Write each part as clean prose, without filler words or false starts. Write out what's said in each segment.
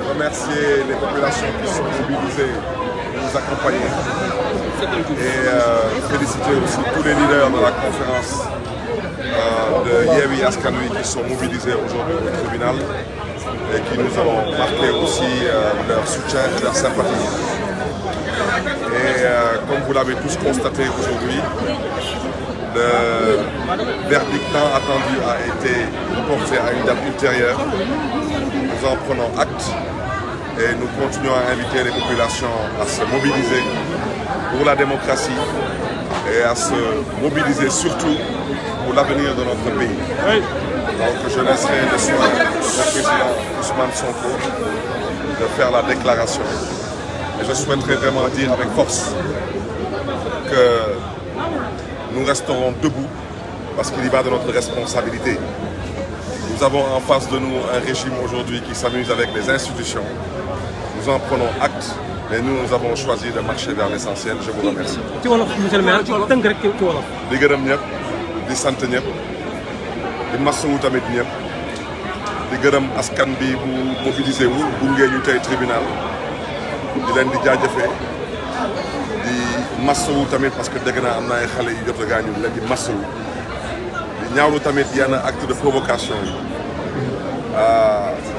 Remercier les populations qui sont mobilisées pour nous accompagner et féliciter aussi tous les leaders de la conférence de Yewwi Askan Wi qui sont mobilisés aujourd'hui au tribunal et qui nous ont marqué aussi leur soutien et leur sympathie. Et comme vous l'avez tous constaté aujourd'hui, le verdict tant attendu a été reporté à une date ultérieure. Nous en prenons acte et nous continuons à inviter les populations à se mobiliser pour la démocratie et à se mobiliser surtout pour l'avenir de notre pays. Donc je laisserai le soin au président Ousmane Sonko de faire la déclaration. Et je souhaiterais vraiment dire avec force que nous resterons debout parce qu'il y va de notre responsabilité. Nous avons en face de nous un régime aujourd'hui qui s'amuse avec les institutions. Nous en prenons acte, mais nous avons choisi de marcher vers l'essentiel. Je vous remercie. ci wolof monsieur le maire tënk rek ci wolof. di gërëm ñëpp di sant ñëpp di masawu tamit ñëpp di gërëm askan bi bu mobilisé wu gunge ñu tey tribunal di leen di jaajëfee di masawu tamit parce que dégg naa am na ay xale yu jot a gaañu di leen di masawu di ñaawlu tamit yenn acte de provocation yi.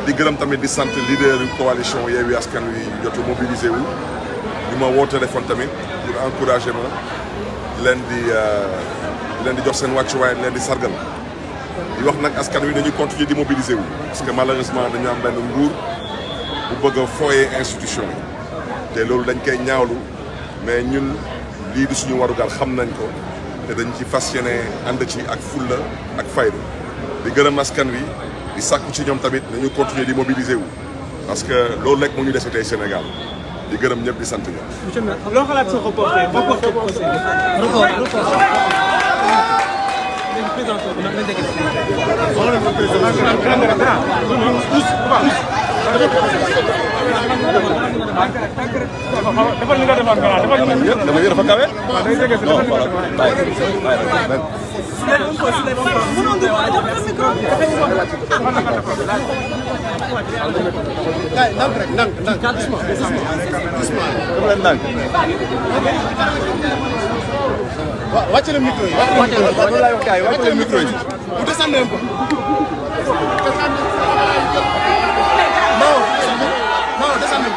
di gërëm tamit di sant leader yu coalition Yewwi Askan Wi jot a mobilisé wu ñu ma woo téléphone tamit pour encourager ma leen di jox seen wàccuwaay leen di sargal di wax nag askan wi dañuy continuer di mobiliser wu parce que malheureusement dañu am benn nguur bu bëgg a fooyee institution yi te loolu dañ koy ñaawlu mais ñun lii di suñu warugal xam nañ ko te dañ ci fas yéene ànd ci ak fulla ak fayda di gërëm askan wi di sàkku ci ñoom tamit nañu continuer di mobiliser wu parce que loolu rek moo ñu dese tey Sénégal di gërëm ñëpp di sant ñoom. monsieur le maire loo xalaat sa reporté procès bi. dama yër dafa kawe. non voilà bàyyi. ndànk rek ndànk wàcce na micro yi. wàcce na micro yi. bu descendé un peu. non descendé.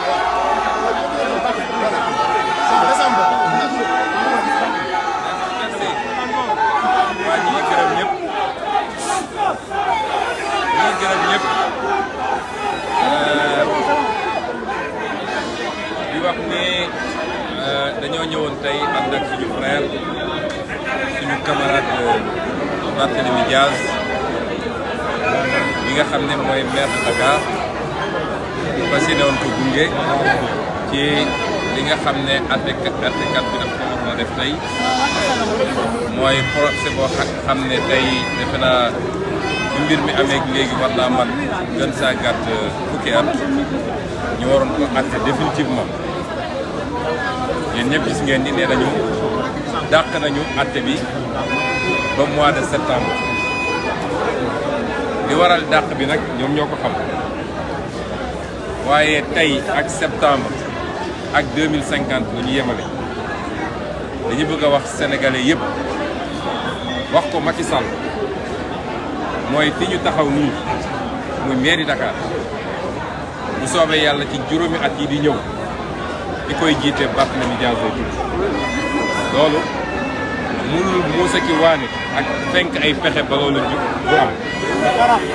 di wax ne dañoo ñëwoon tey ànd ak suñu frère suñu camarade Barthélémy Dias bi nga xam ne mooy maire de Dakar fas yéene woon ko gunge ci li nga xam ne àttekat bi daf ko war a def tey mooy procès boo xam ne tey defe naa bu mbir mi amee léegi war naa man gën saa gàtt fukki at ñu waroon ko àtte définitivement yéen ñëpp gis ngeen ni nee nañu dàq nañu àtte bi ba mois de septembre li waral dàq bi nag ñoom ñoo ko xam waaye tey ak septembre ak 2050 la ñu yemale dañu bëgg a wax sénégalais yëpp wax ko Macky Sall mooy fi ñu taxaw nii muy mairie Dakar bu soobee yàlla ci juróomi at yi di ñëw ki koy jiite Barthélémy Dias lay tudd loolu mënul muusa ki waane ak fenk ay pexe ba loolu ju bu am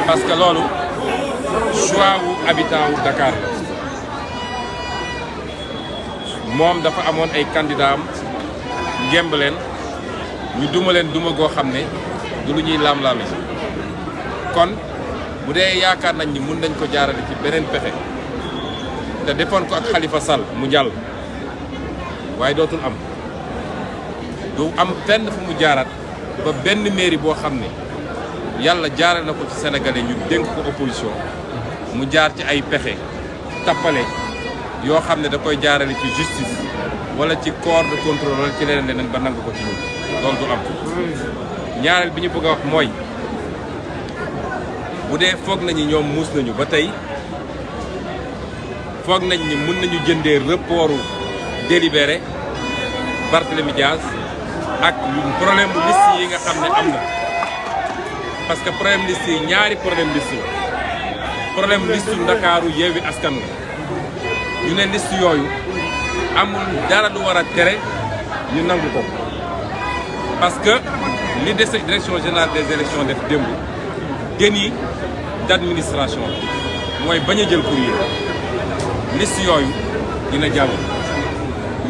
parce que loolu choix wu habitant wu Dakar la moom dafa amoon ay candidat am ngemb leen ñu duma leen duma goo xam ne du lu ñuy laam-laame kon bu dee yaakaar nañ ni mun nañ ko jaarale ci beneen pexe te defoon ko ak Khalifa Sall mu jàll waaye dootul am du am fenn fu mu jaaraat ba benn mairie boo xam ne yàlla jaare na ko ci sénégalais ñu dénk ko opposition mu jaar ci ay pexe tappale yoo xam ne da koy jaarale ci justice wala ci corps de contrôle wala ci leneen ba nangu ko ci ñun loolu du am ñaareel bi ñu bëgg a wax mooy bu dee foog nañu ñoom muus nañu ba tey foog nañ ni mun nañu jëndee reportu délibéré Barthélémy Dias ak problème bu liste yi nga xam ne am na parce que problème liste yi ñaari problème liste la problème liste Ndakaaru Yewwi Askan Wi ñu ne liste yooyu amul dara lu war a tere ñu nangu ko parce que li dese direction générale des élections def démb déni d'administration mooy bañ a jël courrier liste yooyu dina jàll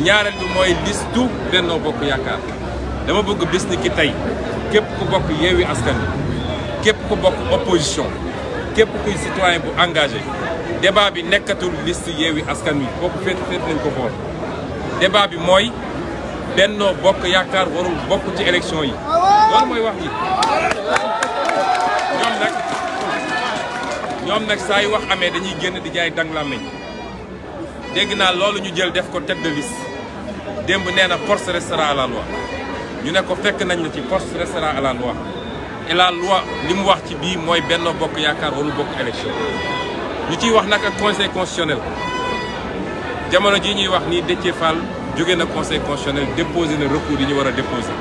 ñaareel bi mooy listu Benno Bokk Yaakaar dama bëgg bis ni ki tey képp ku bokk Yewwi Askan Wi képp ku bokk opposition képp kuy citoyen bu engagé débat bi nekkatul liste Yewwi Askan Wi kooku féet nañ ko bool débat bi mooy Benno Bokk Yaakaar warul bokk ci élection yi loolu mooy wax ji ñoom nag saa yu wax amee dañuy génn di jaay dang la meñ dégg naa loolu ñu jël def ko tête de liste démb nee na force restera à la loi ñu ne ko fekk nañ la ci force restera à la loi et la loi li mu wax ci bii mooy Benno Bokk Yaakaar warul bokk élection ñu ciy wax nag ak conseil constitutionnel jamono jii ñuy wax nii Déthié Fall jóge na conseil constitutionnel déposé na recours yi ñu war a déposé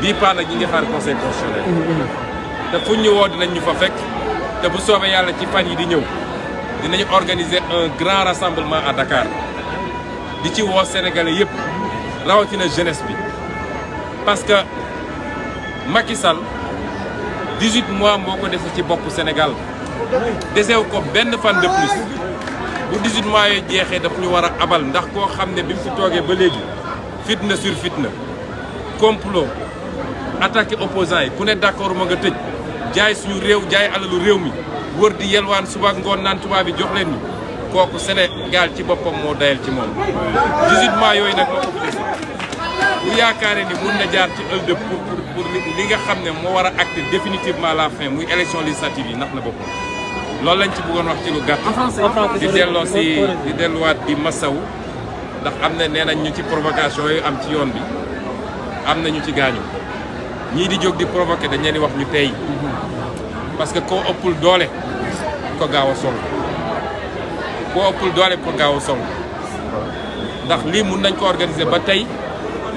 bii paa nag ñi ngi xaar conseil constitutionnel te fuñ ñu woo dinañ ñu fa fekk te bu soobee yàlla ci fan yi di ñëw dinañu organiser un grand rassemblement à Dakar di ci woo sénégalais yëpp rawatina jeunesse bi parce que Macky Sall 18 mois moo ko dese ci bopp Sénégal desew ko benn fan de plus bu 18 mois yooyu jeexee daf ñu war a abal ndax koo xam ne bi mu fi toogee ba léegi fitna sur fitna complot attaqué opposants yi ku ne d'accord ma nga tëj jaay suñu réew jaay alalu réew mi wër di yelwaan suba ngoon naan tubaab bi jox leen ñu kooku Sénégal ci boppam moo dayal ci moom 18 mois yooyu nag moo ko fi dese bu yaakaaree ni mun na jaar ci ëllëg pour li nga xam ne moo war a acter définitivement la fin muy élection législative yi ndax na boppam loolu lañ ci bëggoon wax ci lu gàtt di delloo si di delluwaat di masaw ndax am na nee nañ ñu ci provocation yooyu am ci yoon bi am na ñu ci gaañu ñii di jóg di provoquer dañ leen di wax ñu tey parce que koo ëppul doole ko gaaw a song koo ëppul doole ko gaaw a song ndax lii mun nañ ko organiser ba tey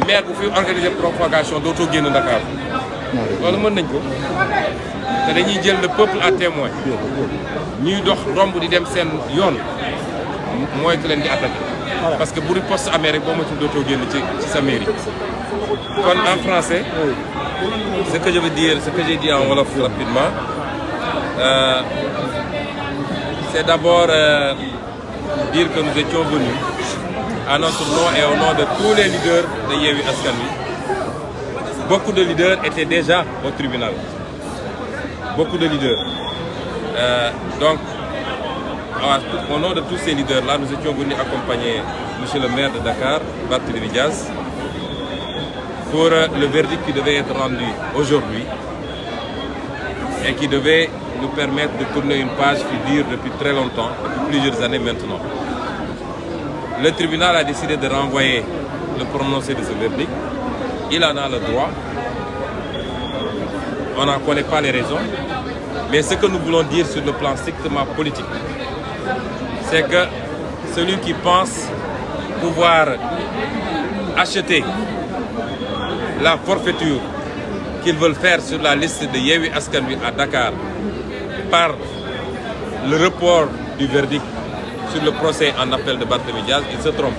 maire bu fi organiser provocation dootoo génn Dakar loolu mën nañ ko te dañuy jël le peuple à témoin ñuy dox romb di dem seen yoon mooy que leen di attaquer parce que bu riposte amee rek boo ma tudd dootoo génn ci sa mairie. kon en français ce que je veux dire ce que j'ai dit en wolof rapidement c'est d'abord dire que nous étions venus à notre nom et au nom de tous les leaders de Yewwi Askan Wi. Beaucoup de leaders étaient déjà au tribunal. Beaucoup de leaders. Donc, au nom de tous ces leaders-là, nous étions venus accompagner M. le maire de Dakar, Barthélémy Diaz, pour le verdict qui devait être rendu aujourd'hui et qui devait nous permettre de tourner une page qui dure depuis très longtemps, depuis plusieurs années maintenant. Le tribunal a décidé de renvoyer le prononcé de ce verdict. Il en a le droit. On n'en connaît pas les raisons. Mais ce que nous voulons dire sur le plan strictement politique, c'est que celui qui pense pouvoir acheter la forfaiture qu'ils veulent faire sur la liste de Yewwi Askan Wi à Dakar par le report du verdict sur le procès en appel de Barthélémy Diaz, il se trompe.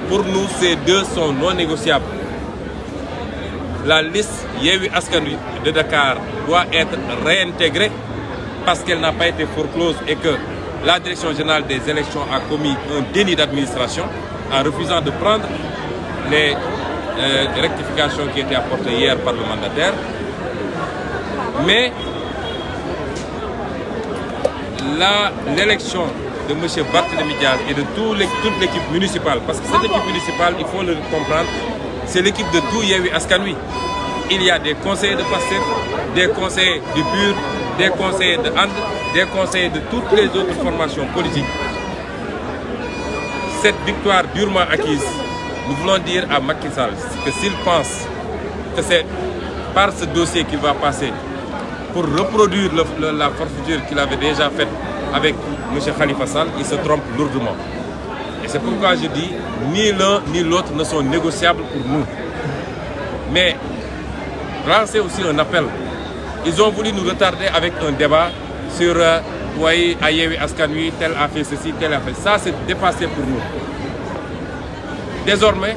Pour nous, ces deux sont non négociables. La liste Yewwi Askan Wi de Dakar doit être réintégrée parce qu'elle n'a pas été foreclose et que la Direction générale des élections a commis un déni d'administration en refusant de prendre les rectifications qui étaient apportées hier par le mandataire. Mais l'élection de M. Barthélémy Diaz et de toute l'équipe municipale, parce que cette équipe municipale, il faut le comprendre, c'est l'équipe de tout Yewwi Askan Wi. Il y a des conseillers de PASTEF, des conseillers du PUR, des conseillers de AND, des conseillers de toutes les autres formations politiques. Cette victoire durement acquise, nous voulons dire à Macky Sall que s'il pense que c'est par ce dossier qu'il va passer pour reproduire la forfaiture qu'il avait déjà faite avec M. Khalifa Sall, il se trompe lourdement. Et c'est pourquoi je dis, ni l'un ni l'autre ne sont négociables pour nous. Mais lancer aussi un appel. Ils ont voulu nous retarder avec un débat sur oui, à Yewwi Askan Wi, tel a fait ceci, tel a fait ça. C'est dépassé pour nous. Désormais,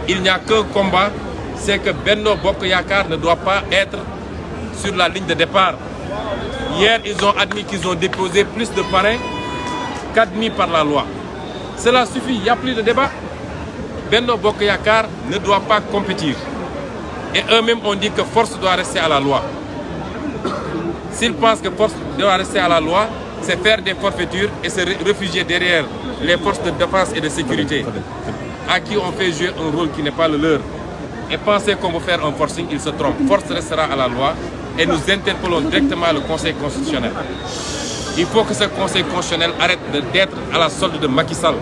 il n'y a qu'un combat, c'est que Benno Bokk Yakaar ne doit pas être sur la ligne de départ. Hier, ils ont admis qu'ils ont déposé plus de parrains qu'admis par la loi. Cela suffit, il n'y a plus de débat. Benno Bokk Yakaar ne doit pas compétir. Et eux-mêmes ont dit que force doit rester à la loi. S'ils pensent que force doit rester à la loi, c'est faire des forfaitures et se réfugier derrière les forces de défense et de sécurité à qui on fait jouer un rôle qui n'est pas le leur. Et penser qu'on veut faire un forcing, ils se trompent. Force restera à la loi et nous interpellons directement le Conseil constitutionnel. Il faut que ce Conseil constitutionnel arrête d'être à la solde de Macky Sall.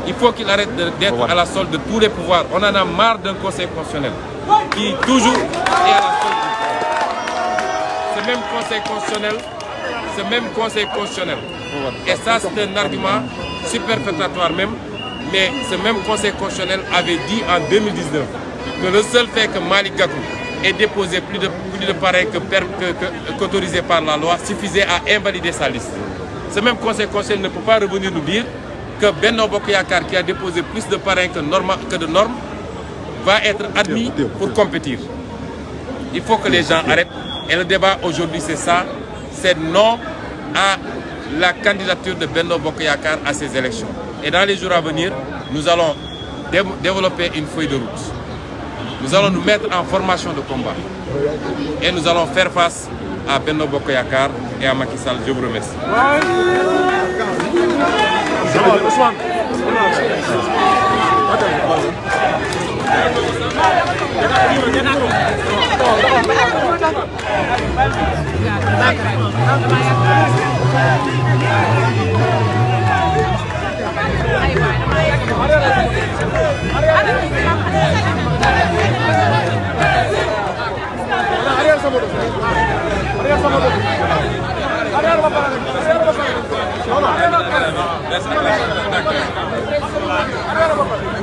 Il faut qu'il arrête d'être à la solde de tous les pouvoirs. On en a marre d'un Conseil constitutionnel qui toujours est à la solde du pouvoir. Ce même Conseil constitutionnel, et ça c'est un argument superfétatoire même, mais ce même Conseil constitutionnel avait dit en 2019 que le seul fait que Malick Gakou ait déposé plus de parrains qu'autorisé par la loi suffisait à invalider sa liste. Ce même Conseil constitutionnel ne peut pas revenir nous dire que Benno Bokk Yakaar qui a déposé plus de parrains que de normes va être admis pour compétir. Il faut que les gens arrêtent. Et le débat aujourd'hui c'est ça, c'est non à la candidature de Benno Bokk Yakaar à ces élections. Et dans les jours à venir, nous allons développer une feuille de route. Nous allons nous mettre en formation de combat. Et nous allons faire face à Benno Bokk Yakaar et à Macky Sall. Je vous remercie. Ay, Sénégal